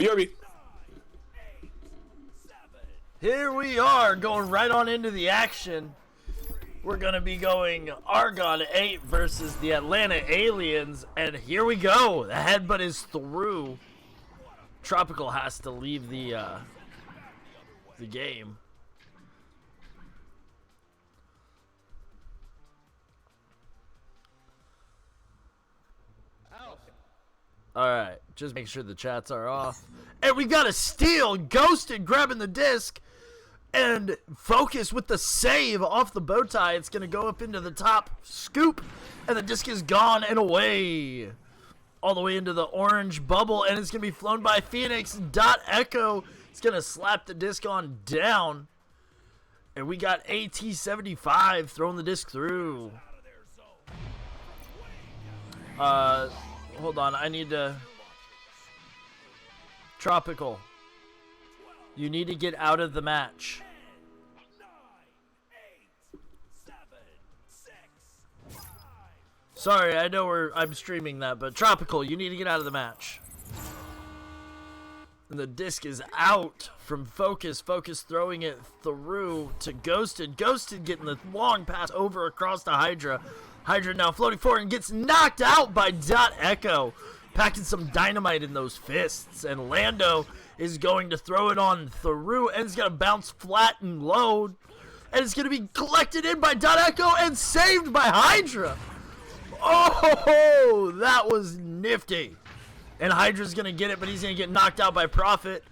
BRB. Here we are, going right on into the action. We're going to be going Argon18 versus the Atlanta Aliens, and here we go. The headbutt is through. Tropical has to leave the game. Alright, just make sure the chats are off. And we got a steal. Ghosted grabbing the disc. And Focus with the save off the bow tie. It's going to go up into the top scoop. And the disc is gone and away. All the way into the orange bubble. And it's going to be flown by Phoenix. Dot Echo is going to slap the disc on down. And we got AT75 throwing the disc through. Hold on, I need to... Tropical. You need to get out of the match. Sorry, I know I'm streaming that, but Tropical, you need to get out of the match. And the disc is out from Focus. Focus throwing it through to Ghosted. Ghosted getting the long pass over across to Hydra. Hydra now floating forward and gets knocked out by Dot Echo. Packing some dynamite in those fists. And Lando is going to throw it on through. And it's going to bounce flat and low. And it's going to be collected in by Dot Echo and saved by Hydra. Oh, that was nifty. And Hydra's going to get it, but he's going to get knocked out by Prophet.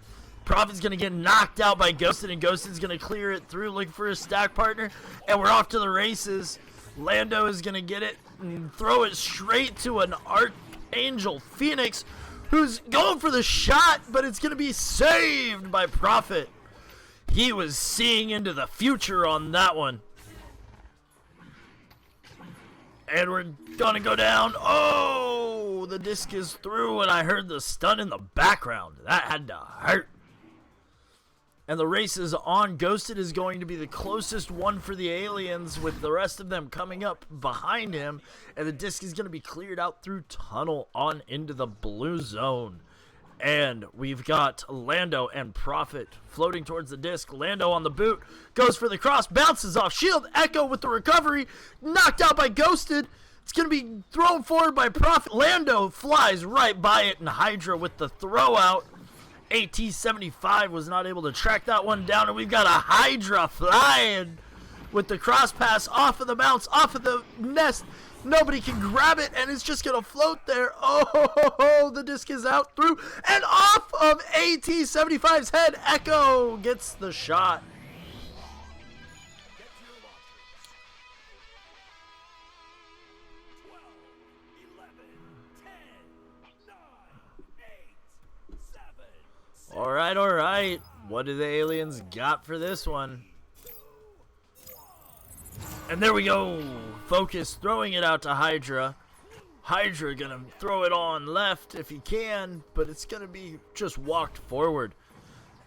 Prophet's going to get knocked out by Ghosted. And Ghosted's going to clear it through, looking for his stack partner. And we're off to the races. Lando is going to get it and throw it straight to an Archangel Phoenix, who's going for the shot, but it's going to be saved by Prophet. He was seeing into the future on that one. And we're going to go down. Oh, the disc is through, and I heard the stun in the background. That had to hurt. And the race is on. Ghosted is going to be the closest one for the Aliens, with the rest of them coming up behind him. And the disc is going to be cleared out through tunnel on into the blue zone. And we've got Lando and Prophet floating towards the disc. Lando on the boot, goes for the cross, bounces off shield. Echo with the recovery, knocked out by Ghosted. It's going to be thrown forward by Prophet. Lando flies right by it, and Hydra with the throw out. AT75 was not able to track that one down, and we've got a Hydra flying with the cross pass off of the bounce, off of the nest. Nobody can grab it, and it's just going to float there. Oh, the disc is out through and off of AT75's head. Echo gets the shot. All right. What do the Aliens got for this one? And there we go. Focus throwing it out to Hydra. Hydra gonna throw it on left if he can, but it's gonna be just walked forward.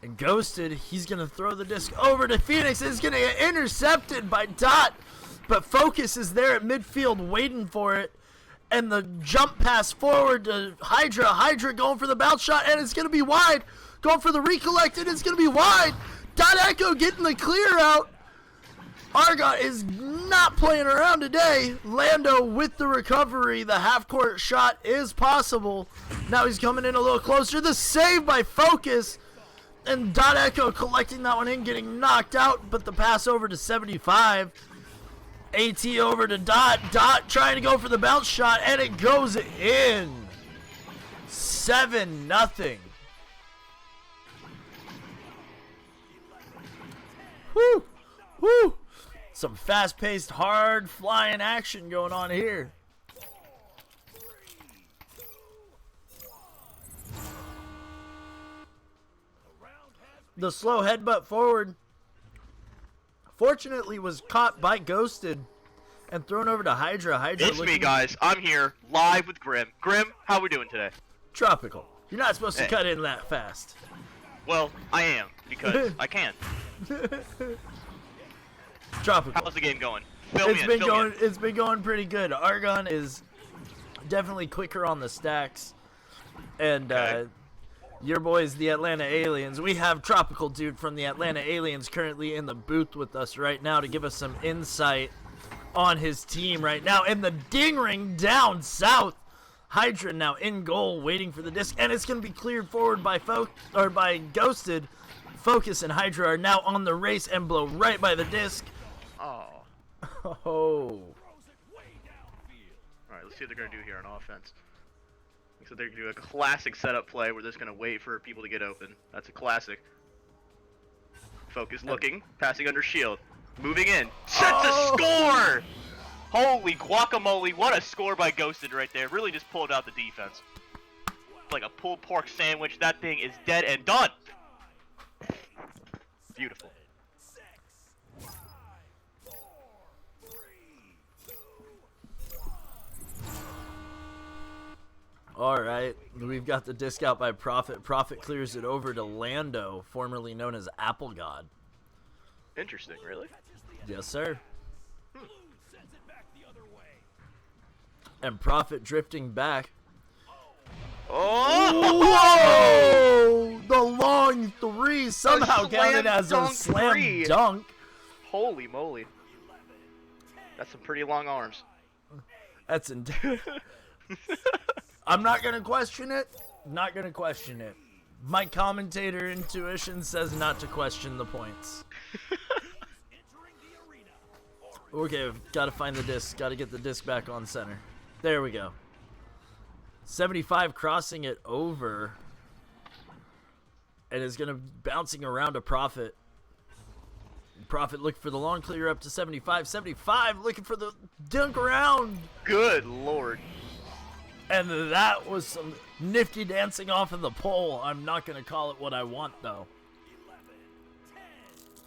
And Ghosted, he's gonna throw the disc over to Phoenix. It's gonna get intercepted by Dot, but Focus is there at midfield waiting for it. And the jump pass forward to Hydra. Hydra going for the bounce shot, and it's gonna be wide. Going for the recollect, and it's gonna be wide. Dot Echo getting the clear out. Argon is not playing around today. Lando with the recovery. The half-court shot is possible. Now he's coming in a little closer. The save by Focus. And Dot Echo collecting that one in, getting knocked out. But the pass over to 75. AT over to Dot. Dot trying to go for the bounce shot, and it goes in. 7-0. Woo! Woo! Some fast-paced, hard-flying action going on here. The slow headbutt forward, fortunately, was caught by Ghosted and thrown over to Hydra. It's me, guys. I'm here, live with Grim. Grim, how we doing today? Tropical. You're not supposed to cut in that fast. Well, I am, because I can. Tropical. How's the game going? It's been going pretty good. Argon is definitely quicker on the stacks, and Your boys, the Atlanta Aliens. We have Tropical Dude from the Atlanta Aliens currently in the booth with us right now to give us some insight on his team right now. In the ding ring down south, Hydra now in goal waiting for the disc, and it's going to be cleared forward by Ghosted. Focus and Hydra are now on the race and blow right by the disc. Oh. Oh. Alright, let's see what they're going to do here on offense. So they're going to do a classic setup play where they're just going to wait for people to get open. That's a classic. Focus looking, passing under shield. Moving in. Sets a score! Holy guacamole, what a score by Ghosted right there. Really just pulled out the defense. Like a pulled pork sandwich. That thing is dead and done. Beautiful. Alright, we've got the disc out by Prophet. Prophet clears it over to Lando, formerly known as Apple God. Interesting, really? Yes, sir. And Prophet drifting back. Oh! Whoa! The long three somehow counted as a slam dunk. Holy moly. That's some pretty long arms. That's intense. I'm not going to question it. Not going to question it. My commentator intuition says not to question the points. Okay, got to find the disc. Got to get the disc back on center. There we go. 75 crossing it over. And is going to bouncing around a Prophet. Prophet looking for the long clear up to 75. 75 looking for the dunk around. Good lord. And that was some nifty dancing off of the pole. I'm not going to call it what I want, though.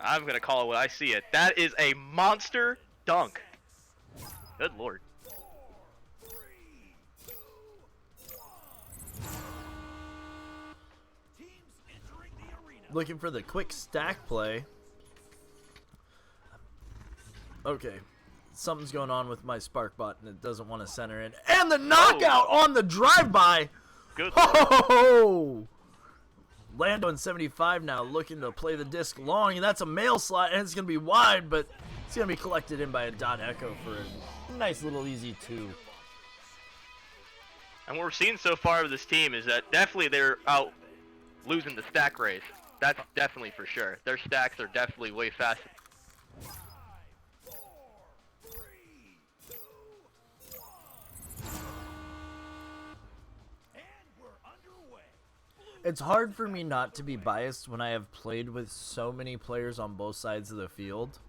I'm going to call it what I see it. That is a monster dunk. Good lord. Looking for the quick stack play. Okay. Something's going on with my spark bot and it doesn't want to center in. And the knockout on the drive-by. Good. Oh! Lando in 75 now looking to play the disc long, and that's a mail slot, and it's going to be wide, but it's going to be collected in by a dot echo for a nice little easy 2. And what we're seeing so far with this team is that definitely they're out losing the stack race. That's definitely for sure. Their stacks are definitely way faster. It's hard for me not to be biased when I have played with so many players on both sides of the field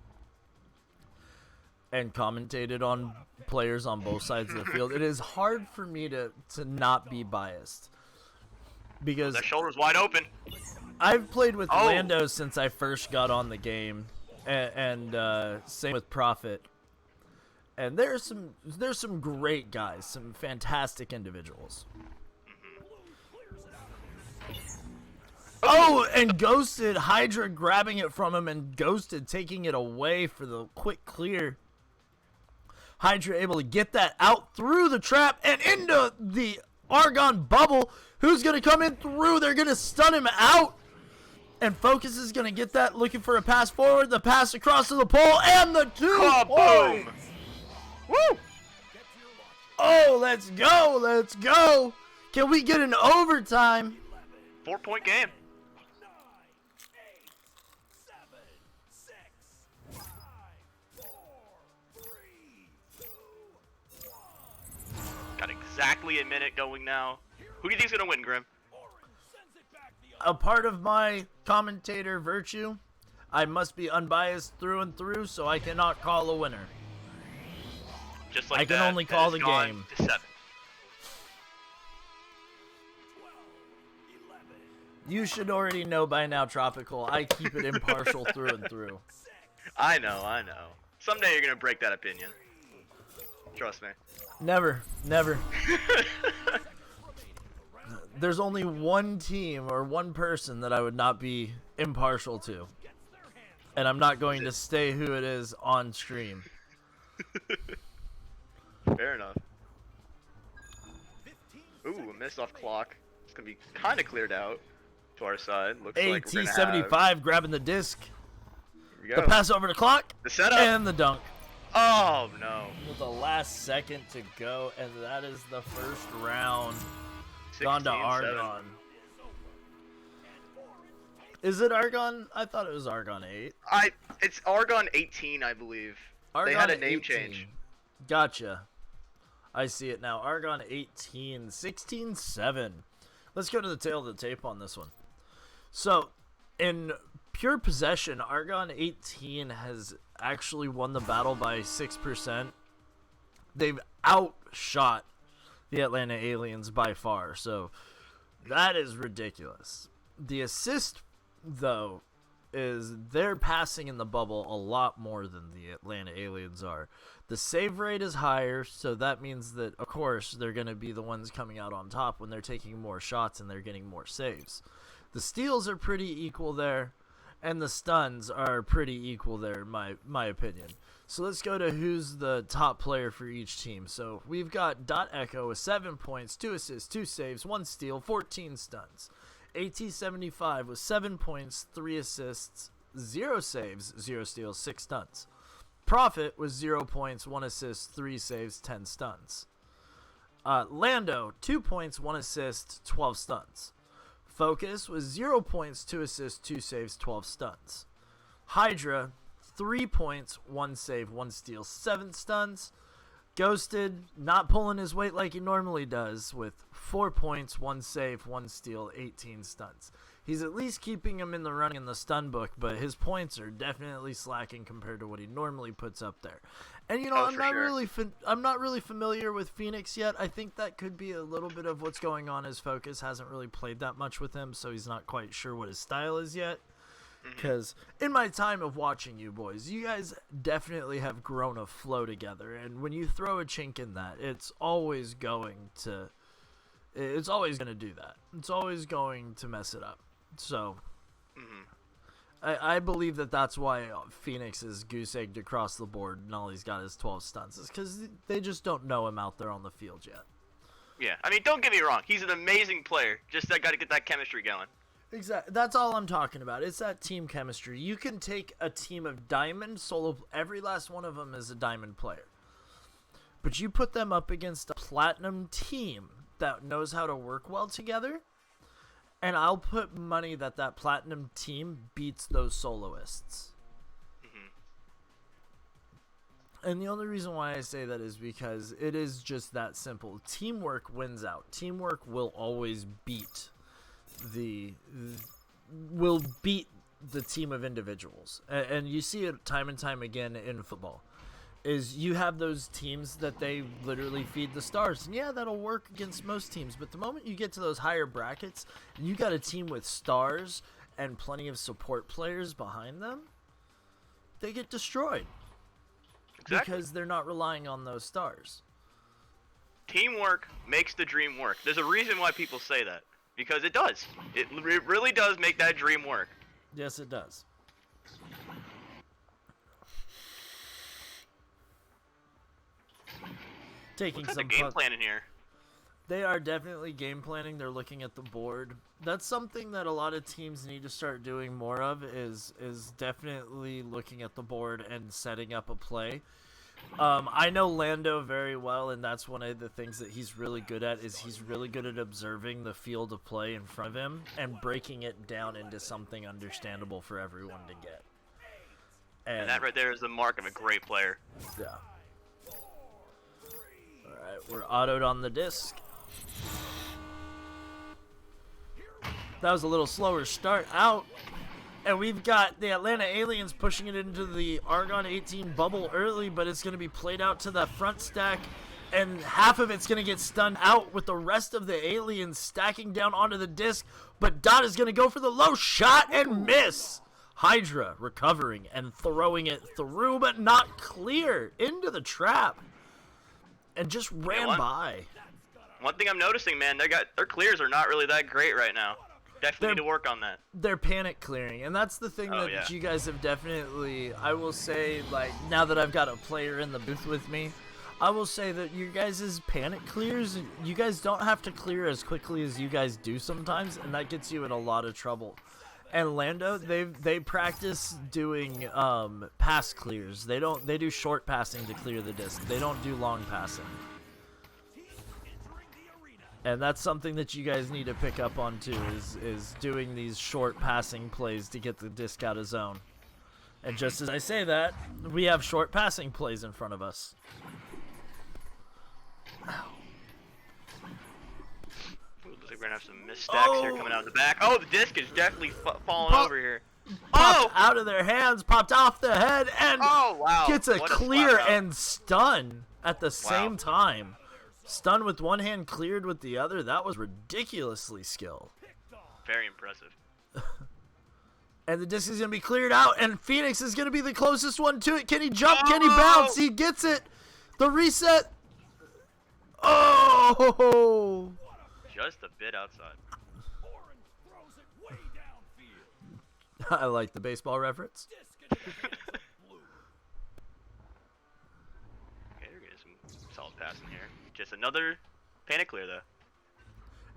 and commentated on players on both sides of the field. It is hard for me to not be biased because that shoulder's wide open. I've played with Lando since I first got on the game, and same with Prophet. And there's some great guys, some fantastic individuals. Oh, and Ghosted, Hydra grabbing it from him, and Ghosted taking it away for the quick clear. Hydra able to get that out through the trap and into the Argon bubble. Who's going to come in through? They're going to stun him out. And Focus is going to get that, looking for a pass forward. The pass across to the pole, and the 2 boom! Woo! Oh, let's go, let's go. Can we get an overtime? 4-point game. Got exactly a minute going now. Who do you think's gonna win, Grim? A part of my commentator virtue, I must be unbiased through and through, so I cannot call a winner. Just like I can only call the game. To 7. You should already know by now, Tropical. I keep it impartial through and through. I know. Someday you're gonna break that opinion. Trust me. Never. There's only one team or one person that I would not be impartial to. And I'm not going to say who it is on stream. Fair enough. Ooh, a miss off clock. It's gonna be kind of cleared out. To our side. Looks like we're gonna have... AT75 grabbing the disc. Here we go. The pass over the clock. The setup. And the dunk. Oh, no. With the last second to go, and that is the first round. 16, Gone to 7. Argon. Is it Argon? I thought it was Argon8. It's Argon18, I believe. They had a name change. Gotcha. I see it now. Argon18, 16-7. Let's go to the tail of the tape on this one. So, in pure possession, Argon18 has actually won the battle by 6%. They've outshot the Atlanta Aliens by far, so that is ridiculous. The assist, though, is they're passing in the bubble a lot more than the Atlanta Aliens are. The save rate is higher, so that means that, of course, they're going to be the ones coming out on top when they're taking more shots and they're getting more saves. The steals are pretty equal there, and the stuns are pretty equal there, in my opinion. So let's go to who's the top player for each team. So we've got Dot Echo with 7 points, 2 assists, 2 saves, 1 steal, 14 stuns. AT75 with 7 points, 3 assists, 0 saves, 0 steals, 6 stuns. Prophet was 0 points, 1 assist, 3 saves, 10 stuns. Lando, 2 points, 1 assist, 12 stuns. Focus was 0 points, 2 assists, 2 saves, 12 stuns. Hydra, 3 points, 1 save, 1 steal, 7 stuns. Ghosted, not pulling his weight like he normally does, with 4 points, 1 save, 1 steal, 18 stuns. He's at least keeping him in the running in the stun book, but his points are definitely slacking compared to what he normally puts up there. And you know, I'm not really familiar with Phoenix yet. I think that could be a little bit of what's going on. His Focus hasn't really played that much with him, so he's not quite sure what his style is yet. Because in my time of watching you boys, you guys definitely have grown a flow together, and when you throw a chink in that, it's always going to do that. It's always going to mess it up. So I believe that that's why Phoenix is goose-egged across the board and all he's got is 12 stuns, is because they just don't know him out there on the field yet. Yeah, I mean, don't get me wrong, he's an amazing player, just got to get that chemistry going. Exactly. That's all I'm talking about. It's that team chemistry. You can take a team of diamond solo. Every last one of them is a diamond player. But you put them up against a platinum team that knows how to work well together, and I'll put money that that platinum team beats those soloists. And the only reason why I say that is because it is just that simple. Teamwork wins out. Teamwork will always beat the team of individuals, and you see it time and time again in football. Is you have those teams that they literally feed the stars, and yeah, that'll work against most teams, but the moment you get to those higher brackets and you got a team with stars and plenty of support players behind them, they get destroyed. Exactly. Because they're not relying on those stars. Teamwork makes the dream work. There's a reason why people say that. Because it does. It really does make that dream work. Yes, it does. Taking What's some the game plan in here? They are definitely game planning. They're looking at the board. That's something that a lot of teams need to start doing more of, is definitely looking at the board and setting up a play. I know Lando very well, and that's one of the things that he's really good at, is he's really good at observing the field of play in front of him and breaking it down into something understandable for everyone to get. And that right there is the mark of a great player. Yeah. Alright, we're autoed on the disc. That was a little slower start out. And we've got the Atlanta Aliens pushing it into the Argon18 bubble early, but it's going to be played out to the front stack, and half of it's going to get stunned out with the rest of the Aliens stacking down onto the disc, but Dot is going to go for the low shot and miss. Hydra recovering and throwing it through, but not clear into the trap, and just ran by. One thing I'm noticing, man, their clears are not really that great right now. Definitely need to work on that. They're panic clearing, and that's the thing that you guys have definitely, I will say, like, now that I've got a player in the booth with me, I will say that your guys' panic clears, you guys don't have to clear as quickly as you guys do sometimes, and that gets you in a lot of trouble. And Lando, they practice doing pass clears. They do short passing to clear the disc. They don't do long passing. And that's something that you guys need to pick up on too, is doing these short passing plays to get the disc out of zone. And just as I say that, we have short passing plays in front of us. Looks like we're gonna have some misstacks here coming out of the back. Oh, the disc is definitely falling over here. Popped out of their hands, popped off the head, and gets a clear and stun at the same time. Stun with one hand, cleared with the other. That was ridiculously skilled. Very impressive. And the disc is going to be cleared out, and Phoenix is going to be the closest one to it. Can he jump? Can he bounce? He gets it. The reset. Oh! Just a bit outside. I like the baseball reference. Okay, we're getting some solid passing here. Just another panic clear, though.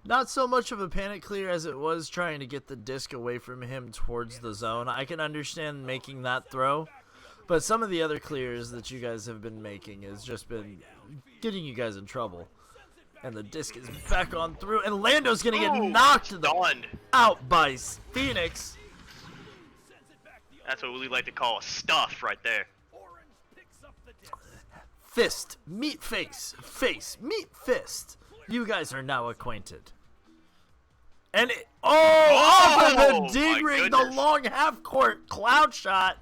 Not so much of a panic clear as it was trying to get the disc away from him towards the zone. I can understand making that throw, but some of the other clears that you guys have been making has just been getting you guys in trouble. And the disc is back on through, and Lando's going to get knocked out by Phoenix. That's what we like to call a stuff right there. Fist, meet face, face, meet fist. You guys are now acquainted. And off of the dig ring, the long half court cloud shot.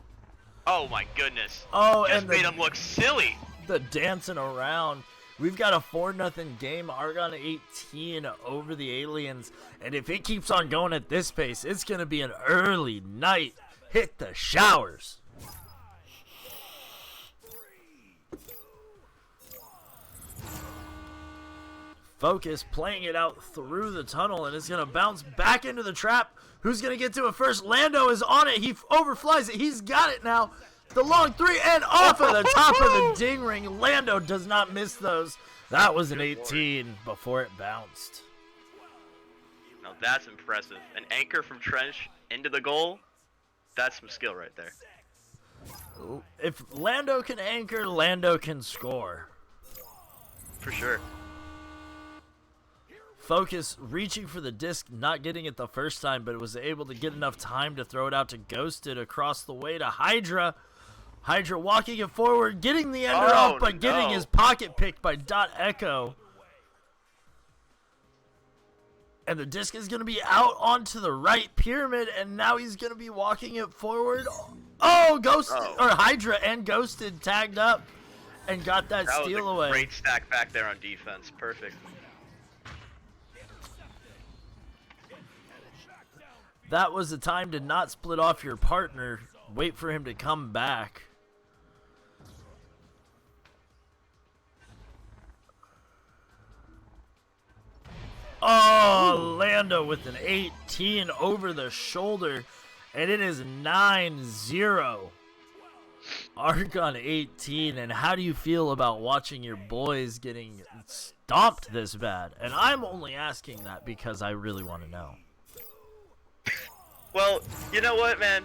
Oh my goodness. Oh, just and made him look silly. The dancing around. We've got a 4-0 game, Argon18 over the aliens. And if it keeps on going at this pace, it's going to be an early night. Hit the showers. Focus playing it out through the tunnel, and it's going to bounce back into the trap. Who's going to get to it first? Lando is on it. He overflies it. He's got it now. The long three and off of the top of the ding ring. Lando does not miss those. That was an 18 before it bounced. Now that's impressive. An anchor from trench into the goal. That's some skill right there. If Lando can anchor, Lando can score. For sure. Focus reaching for the disc, not getting it the first time, but it was able to get enough time to throw it out to Ghosted across the way to Hydra. Hydra walking it forward, getting the ender off, but getting his pocket picked by Dot Echo. And the disc is going to be out onto the right pyramid, and now he's going to be walking it forward. Oh, or Hydra and Ghosted tagged up and got that steal away. Great stack back there on defense. Perfect. That was the time to not split off your partner. Wait for him to come back. Oh, Lando with an 18 over the shoulder. And it is 9-0. Argon18. And how do you feel about watching your boys getting stomped this bad? And I'm only asking that because I really want to know. Well, you know what, man?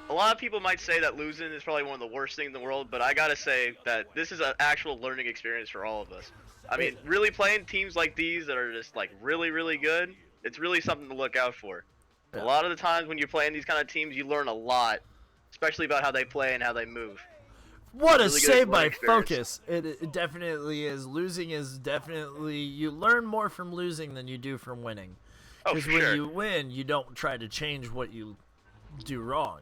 A lot of people might say that losing is probably one of the worst things in the world, but I gotta say that this is an actual learning experience for all of us. I mean, really playing teams like these that are just like really, really good, it's really something to look out for. Yeah. A lot of the times when you're playing these kind of teams, you learn a lot, especially about how they play and how they move. What a save by Focus. It definitely is. Losing is definitely, you learn more from losing than you do from winning. Because when you win, you don't try to change what you do wrong.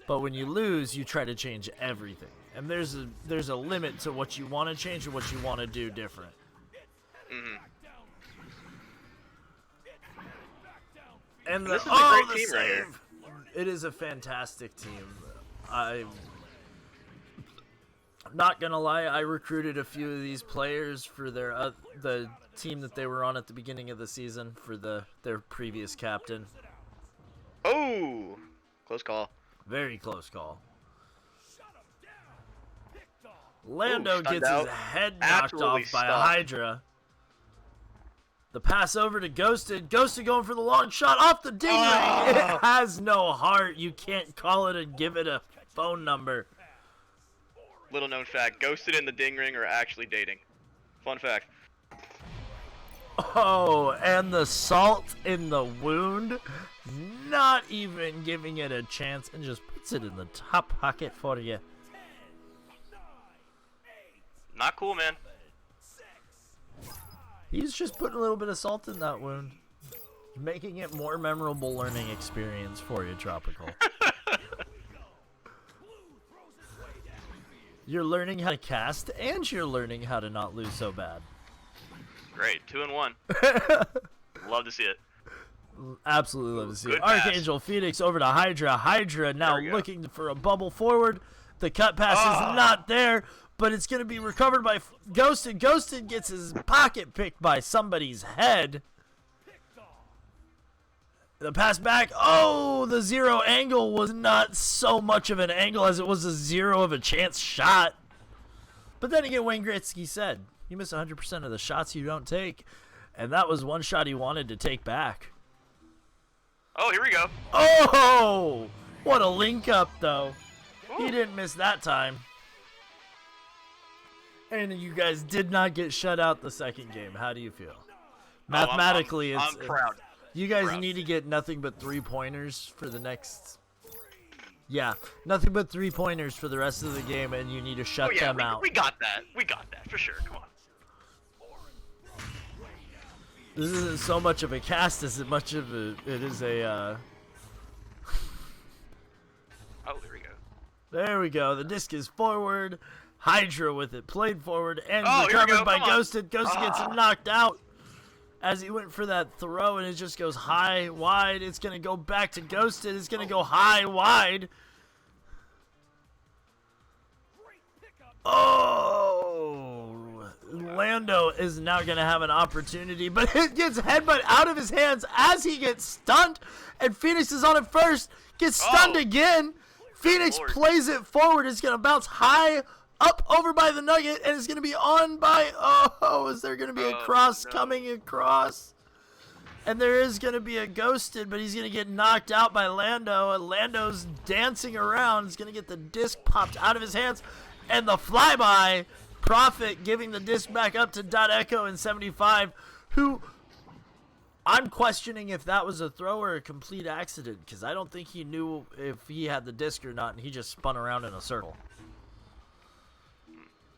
But when you lose, you try to change everything. And there's a limit to what you want to change and what you want to do different. Mm-hmm. And this is a great team right here. It is a fantastic team. I'm not gonna lie, I recruited a few of these players for their the team that they were on at the beginning of the season for their previous captain. Oh, close call. Very close call. Lando Ooh, gets stunned his out. head knocked Absolutely off by a stunned. Hydra. The pass over to Ghosted. Ghosted going for the long shot off the ding ring. It has no heart. You can't call it and give it a phone number. Little known fact, Ghosted and the Ding Ring are actually dating. Fun fact. Oh, and the salt in the wound. Not even giving it a chance and just puts it in the top pocket for you. Not cool, man. He's just putting a little bit of salt in that wound. Making it more memorable learning experience for you, Tropical. You're learning how to cast, and you're learning how to not lose so bad. Great, 2-1. Love to see it. Absolutely love to see it. Good pass. Archangel Phoenix over to Hydra. Hydra now There we go. looking for a bubble forward. The cut pass is not there, but it's going to be recovered by Ghosted. Ghosted gets his pocket picked by somebody's head. The pass back. Oh, the zero angle was not so much of an angle as it was a zero of a chance shot. But then again, Wayne Gretzky said, you miss 100% of the shots you don't take. And that was one shot he wanted to take back. Oh, here we go. Oh, what a link up, though. He didn't miss that time. And you guys did not get shut out the second game. How do you feel? Mathematically, I'm proud. You guys Proud. need to get nothing but 3-pointers for the next... Yeah, nothing but 3-pointers for the rest of the game, and you need to shut Oh yeah, them out. we got that. We got that for sure. Come on. This isn't so much of a cast as much of a... It is a... Oh, here we go. There we go. The disc is forward. Hydra with it played forward and Oh, here we recovered go. by Come on. Ghosted. Ghosted gets knocked out as he went for that throw, and it just goes high, wide. It's going to go back to Ghosted. It's going to go high, wide. Oh, Lando is now going to have an opportunity, but it gets headbutt out of his hands as he gets stunned, and Phoenix is on it first, gets stunned again. Phoenix Lord. plays it forward. It's going to bounce high up over by the Nugget, and it's going to be on by... Oh, is there going to be a cross coming across? And there is going to be a Ghosted, but he's going to get knocked out by Lando, and Lando's dancing around. He's going to get the disc popped out of his hands, and the flyby, Prophet giving the disc back up to Dot Echo in 75, who... I'm questioning if that was a throw or a complete accident, because I don't think he knew if he had the disc or not, and he just spun around in a circle.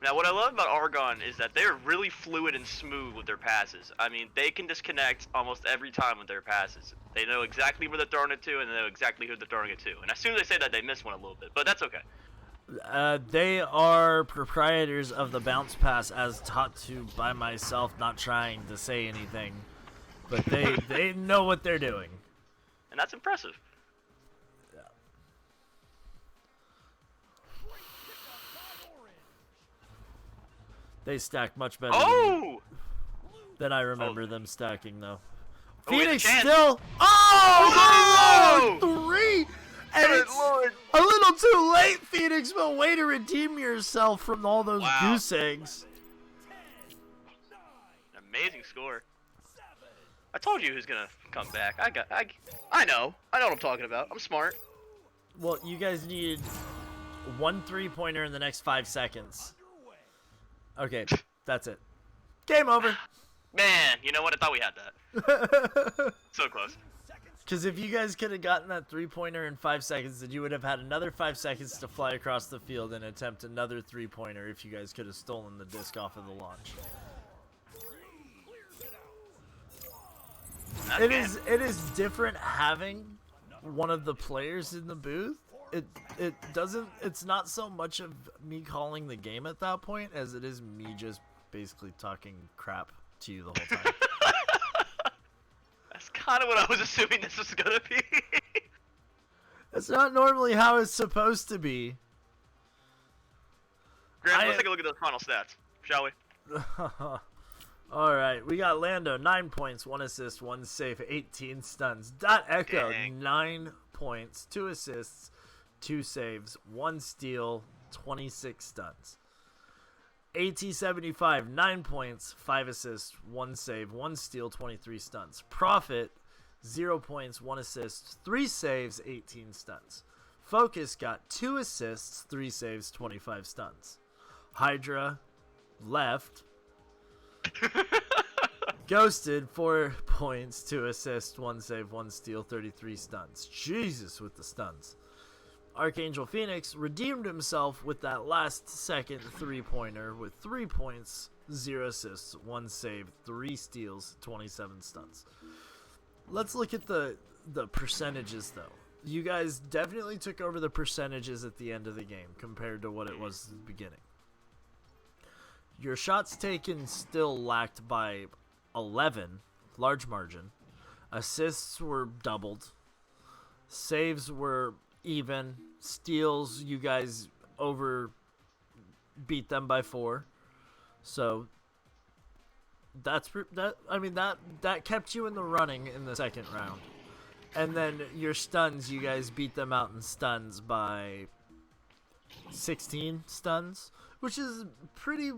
Now, what I love about Argon is that they're really fluid and smooth with their passes. I mean, they can disconnect almost every time with their passes. They know exactly where they're throwing it to, and they know exactly who they're throwing it to. And as soon as they say that, they miss one a little bit, but that's okay. They are proprietors of the bounce pass, as taught to by myself, not trying to say anything. But they know what they're doing. And that's impressive. They stack much better than I remember them stacking, though. Oh, we had a Phoenix chance. still... Oh, Oh! 3! And Good it's Lord. a little too late, Phoenix, but way to redeem yourself from all those Wow. goose eggs. An amazing score. I told you who's gonna come back. I know what I'm talking about. I'm smart. Well, you guys need one 3-pointer in the next 5 seconds. Okay, that's it. Game over. Man, you know what? I thought we had that. So close. Because if you guys could have gotten that 3-pointer in 5 seconds, then you would have had another 5 seconds to fly across the field and attempt another 3-pointer if you guys could have stolen the disc off of the launch. It is different having one of the players in the booth. It's not so much of me calling the game at that point as it is me just basically talking crap to you the whole time. That's kind of what I was assuming this was gonna be. That's not normally how it's supposed to be. Grant, let's take a look at those final stats, shall we? Alright, we got Lando, 9 points, 1 assist, 1 save, 18 stuns. Dot Echo, Dang. 9 points, 2 assists, 2 saves, 1 steal, 26 stuns. AT75, 9 points, 5 assists, 1 save, 1 steal, 23 stunts. Prophet, 0 points, 1 assist, 3 saves, 18 stunts. Focus got 2 assists, 3 saves, 25 stunts. Hydra left. Ghosted, 4 points, 2 assists, 1 save, 1 steal, 33 stunts. Jesus with the stunts. Archangel Phoenix redeemed himself with that last second 3-pointer with 3 points, 0 assists, 1 save, 3 steals, 27 stunts. Let's look at the percentages though. You guys definitely took over the percentages at the end of the game compared to what it was at the beginning. Your shots taken still lacked by 11, large margin. Assists were doubled. Saves were even. Steals, you guys beat them by 4. So that kept you in the running in the second round. And then your stuns, you guys beat them out in stuns by 16 stuns, which is pretty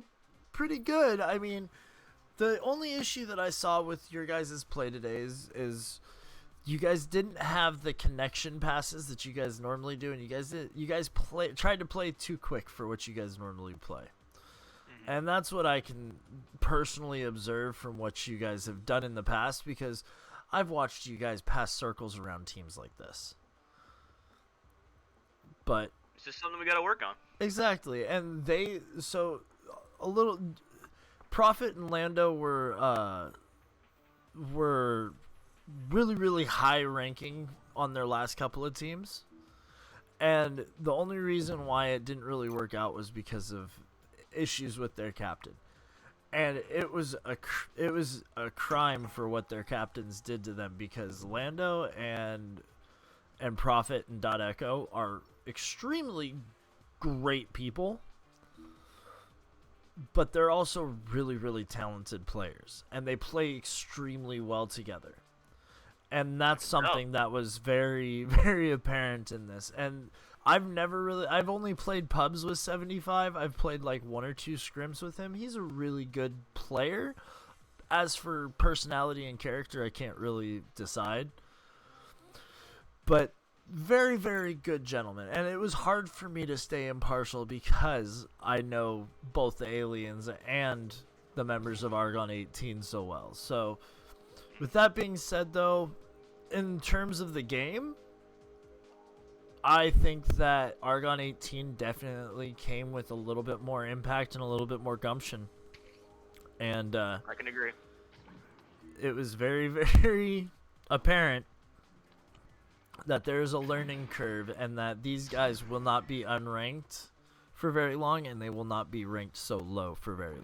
good. I mean, the only issue that I saw with your guys' play today is you guys didn't have the connection passes that you guys normally do, and you guys tried to play too quick for what you guys normally play. And that's what I can personally observe from what you guys have done in the past, because I've watched you guys pass circles around teams like this. But it's just something we got to work on. Exactly. And Prophet and Lando were really, really high ranking on their last couple of teams. And the only reason why it didn't really work out was because of issues with their captain. And it was a crime for what their captains did to them, because Lando and Prophet and Dot Echo are extremely great people, but they're also really, really talented players, and they play extremely well together. And that's something that was very, very apparent in this. And I've only played pubs with 75. I've played like 1 or 2 scrims with him. He's a really good player. As for personality and character, I can't really decide. But very, very good gentleman. And it was hard for me to stay impartial because I know both the aliens and the members of Argon18 so well. So with that being said, though, in terms of the game, I think that Argon18 definitely came with a little bit more impact and a little bit more gumption. And I can agree. It was very, very apparent that there's a learning curve, and that these guys will not be unranked for very long, and they will not be ranked so low for very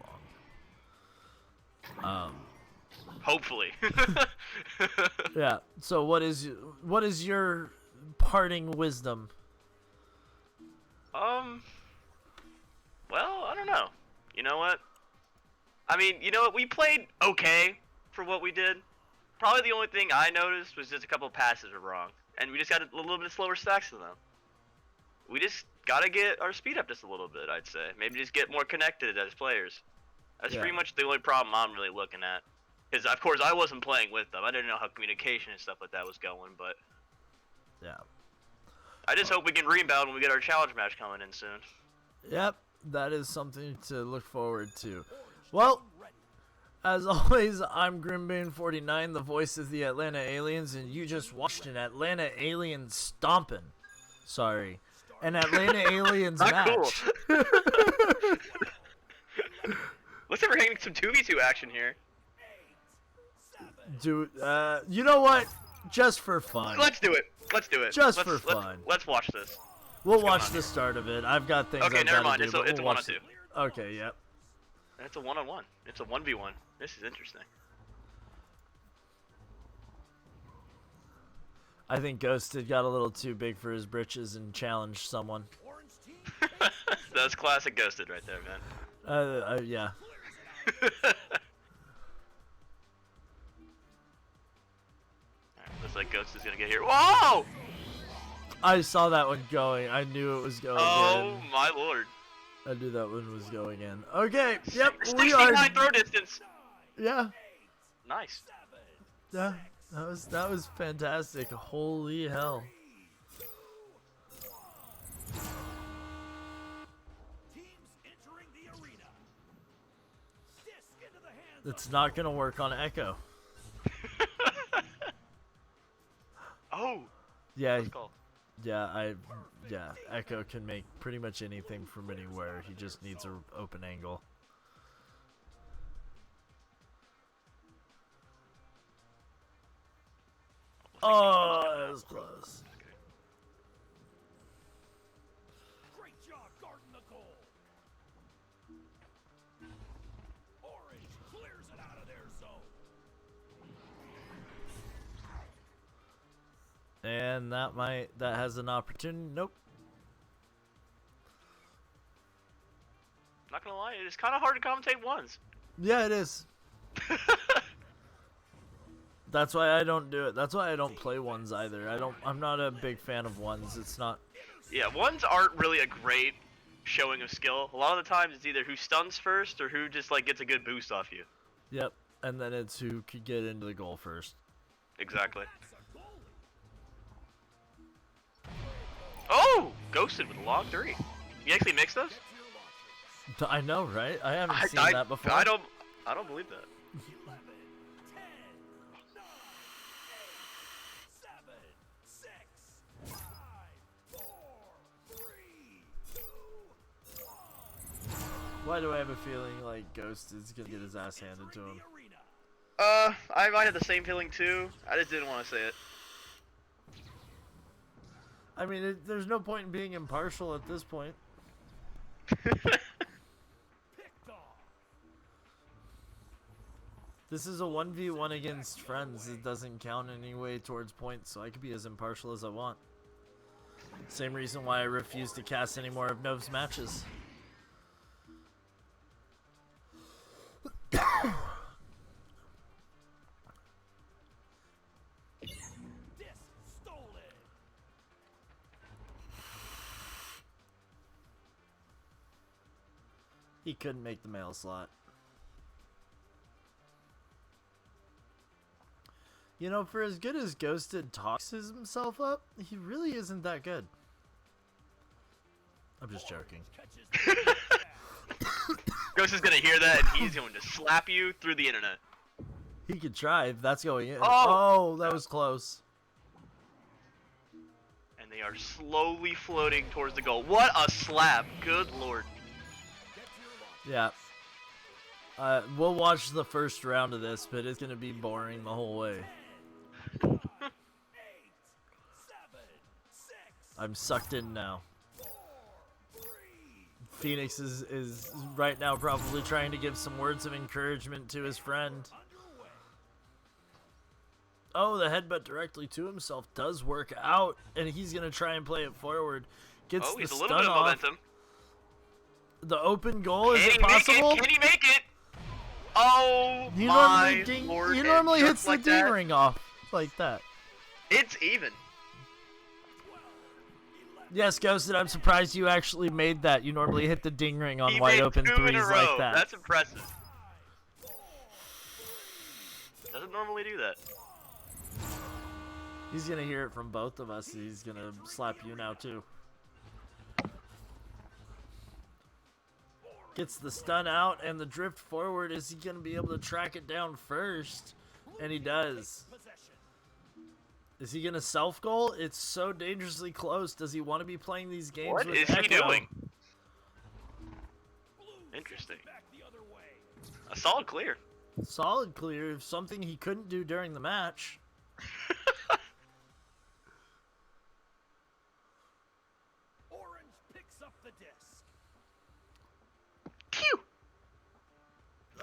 long. Hopefully. Yeah. So what is your parting wisdom? Well, I don't know. You know what? I mean, you know what? We played okay for what we did. Probably the only thing I noticed was just a couple of passes were wrong, and we just got a little bit slower stacks than them. We just gotta get our speed up just a little bit, I'd say. Maybe just get more connected as players. That's pretty much the only problem I'm really looking at. Because, of course, I wasn't playing with them. I didn't know how communication and stuff like that was going, but yeah. I just hope we can rebound when we get our challenge match coming in soon. Yep, that is something to look forward to. Well, as always, I'm Grimbane49, the voice of the Atlanta Aliens, and you just watched an Atlanta Alien stomping. Sorry. An Atlanta Aliens match. Cool. Let's ever hang some 2v2 action here. Dude, you know what? Just for fun. Let's do it. Let's do it. Just for fun. Let's watch this. We'll watch the start of it. I've got things. Okay, never mind. Do, it's a 1-on-2. Okay, yep. It's a 1-on-1. It's a 1v1. This is interesting. I think Ghosted got a little too big for his britches and challenged someone. That's classic Ghosted right there, man. Yeah. Looks like Ghost is gonna get here. Whoa! I saw that one going. I knew it was going. Oh good. my lord! I knew that one was going in. Okay, yep, we 69 are. throw distance. Yeah, Nice. yeah, that was fantastic. Holy hell. It's not gonna work on Echo. Oh. Yeah, Let's go. yeah, Echo can make pretty much anything from anywhere. He just needs an open angle. Oh, that was close. Great job guarding the goal. Orange clears it out of their zone. And that has an opportunity. Nope. Not gonna lie, it's kind of hard to commentate ones. Yeah, it is. That's why I don't do it. That's why I don't play ones either. I'm not a big fan of ones. It's not. Yeah, ones aren't really a great showing of skill. A lot of the times it's either who stuns first or who just like gets a good boost off you. Yep. And then it's who could get into the goal first. Exactly. Oh! Ghosted with a long 3. You actually mix those? I know, right? I haven't seen that before. I don't believe that. 11, 10, 9, 8, 7, 6, 5, 4, 3, 2, 1. Why do I have a feeling like Ghost is gonna get his ass handed to him? I might have the same feeling too. I just didn't want to say it. I mean, there's no point in being impartial at this point. This is a 1v1 against friends. It doesn't count any way towards points, so I can be as impartial as I want. Same reason why I refuse to cast any more of Nov's matches. He couldn't make the mail slot. You know, for as good as Ghosted talks himself up, he really isn't that good. I'm just joking. Ghost is gonna hear that and he's going to slap you through the internet. He could try if that's going in. Oh! Oh, that was close. And they are slowly floating towards the goal. What a slap! Good lord. Yeah. We'll watch the first round of this, but it's gonna be boring the whole way. 8, 7, 6, I'm sucked in now. 4, 3, Phoenix is right now probably trying to give some words of encouragement to his friend. Oh, the headbutt directly to himself does work out, and he's gonna try and play it forward. Gets Oh, he's the a little stun bit of off. momentum. The open goal, is Can it he make possible? it? Can he make it? Oh He my normally, lord. he and normally just hits like the ding that, ring off like that. It's even. Yes, Ghosted, I'm surprised you actually made that. You normally hit the ding ring on He wide made open 2 in a threes row. like that. That's impressive. Doesn't normally do that. He's gonna hear it from both of us. He's gonna slap you now too. Gets the stun out and the drift forward. Is he gonna be able to track it down first? And he does. Is he gonna self goal? It's so dangerously close. Does he want to be playing these games What with is he Echo? doing? Interesting. A solid clear. Solid clear. Something he couldn't do during the match. Orange picks up the disc. Pew!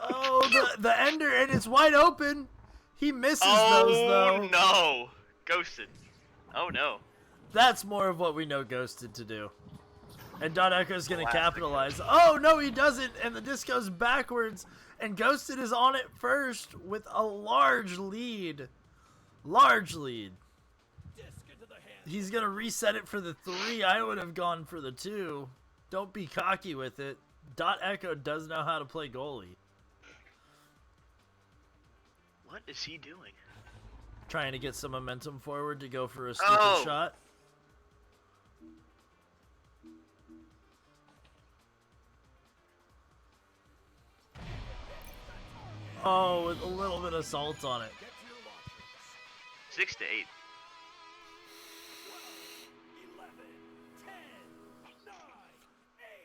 Oh, the ender, and it's wide open. He misses Oh those though. no! Ghosted. Oh no. That's more of what we know Ghosted to do. And Dot Echo's gonna Classic capitalize. Oh no, he doesn't, and the disc goes backwards, and Ghosted is on it first with a large lead. Large lead. Disc into the hand. He's gonna reset it for the 3. I would have gone for the 2. Don't be cocky with it. Dot Echo does know how to play goalie. What is he doing? Trying to get some momentum forward to go for a stupid shot. Oh, with a little bit of salt on it. 6 to 8. 11, 10, 9,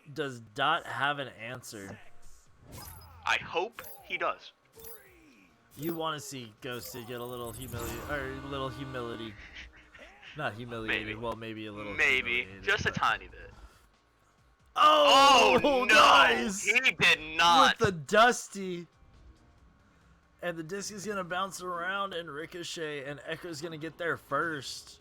8, Does Dot have an answer? I hope he does. You want to see Ghosted get a little humility. Not humiliated. Maybe. Well, maybe a little. Maybe. Just a but... tiny bit. Oh, no! nice! He did not! With the Dusty. And the disc is going to bounce around and ricochet, and Echo's going to get there first.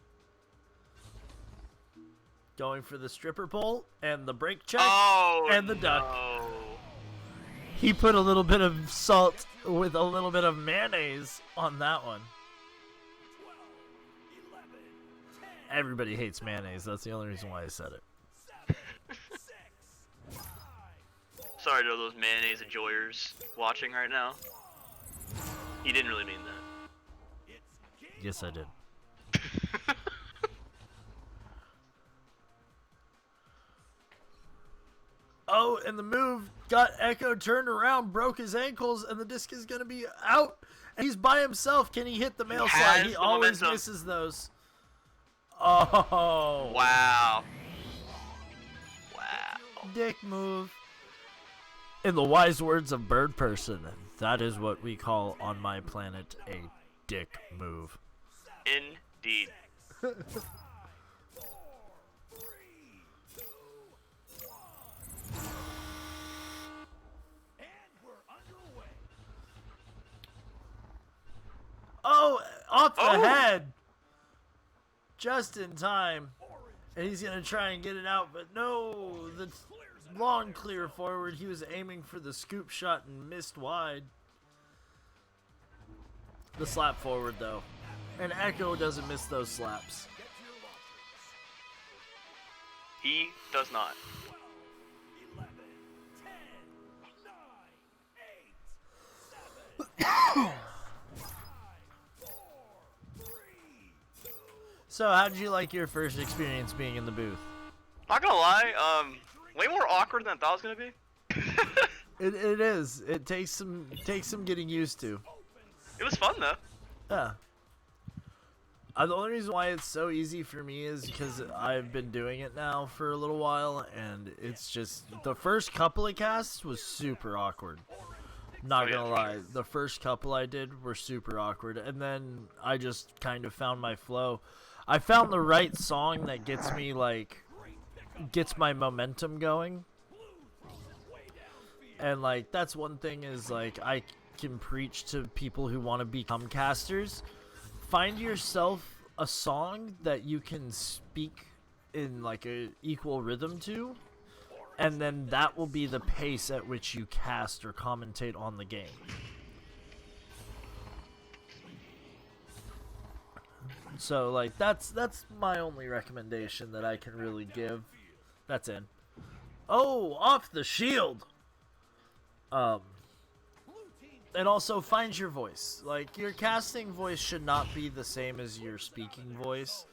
Going for the stripper pole, and the brake check, and the duck. No. He put a little bit of salt with a little bit of mayonnaise on that one. 12, 11, 10, Everybody hates mayonnaise. That's the only reason why I said it. 7, 6, 5, 4, Sorry to those mayonnaise enjoyers watching right now. He didn't really mean that. it's game. Yes, I did. Oh, and the move got Echo turned around, broke his ankles, and the disc is going to be out. And he's by himself. Can he hit the mail slide? He the always momentum. misses those. Oh. Wow. Wow. Dick move. In the wise words of Bird Person, that is what we call on my planet a dick move. Indeed. 4, 3, 2, 1. And we're underway. Oh, off the Oh. head. Just in time. And he's going to try and get it out, but no. The long clear forward. He was aiming for the scoop shot and missed wide. The slap forward, though. And Echo doesn't miss those slaps. He does not. 11, 10, 9, 8, 7, 6, 5, 4, 3, 2, So, how did you like your first experience being in the booth? Not gonna lie, way more awkward than I thought it was gonna be. It is. It takes some getting used to. It was fun though. Yeah. The only reason why it's so easy for me is because I've been doing it now for a little while, and it's just the first couple of casts was super awkward. Not Oh, yeah, gonna for lie, the first couple I did were super awkward, and then I just kind of found my flow. I found the right song that gets me gets my momentum going. And that's one thing is I can preach to people who want to become casters. Find yourself a song that you can speak in a equal rhythm to, and then that will be the pace at which you cast or commentate on the game. So that's my only recommendation that I can really give. That's in. Oh, off the shield. And also find your voice. Your casting voice should not be the same as your speaking voice,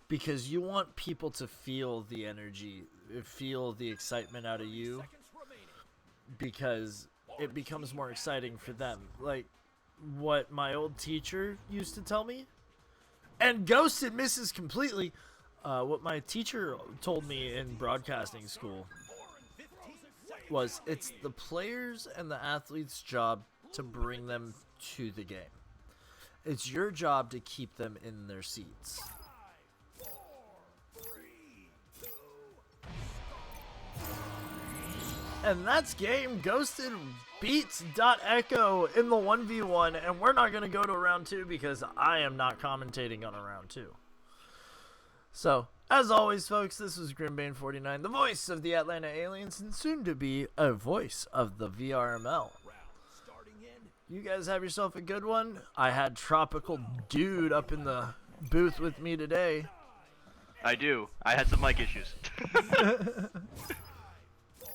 because you want people to feel the energy, feel the excitement out of you, because it becomes more exciting for them. What my old teacher used to tell me, and Ghosted misses completely, what my teacher told me in broadcasting school was it's the players and the athletes' job to bring them to the game. It's your job to keep them in their seats. And that's game. Ghosted beats Dot Echo in the 1v1, and we're not going to go to a round 2 because I am not commentating on a round 2. So, as always, folks, this was Grimbane49, the voice of the Atlanta Aliens, and soon to be a voice of the VRML. You guys have yourself a good one. I had Tropical Dude up in the booth with me today. I do. I had some mic issues.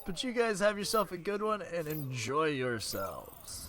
but you guys have yourself a good one and enjoy yourselves.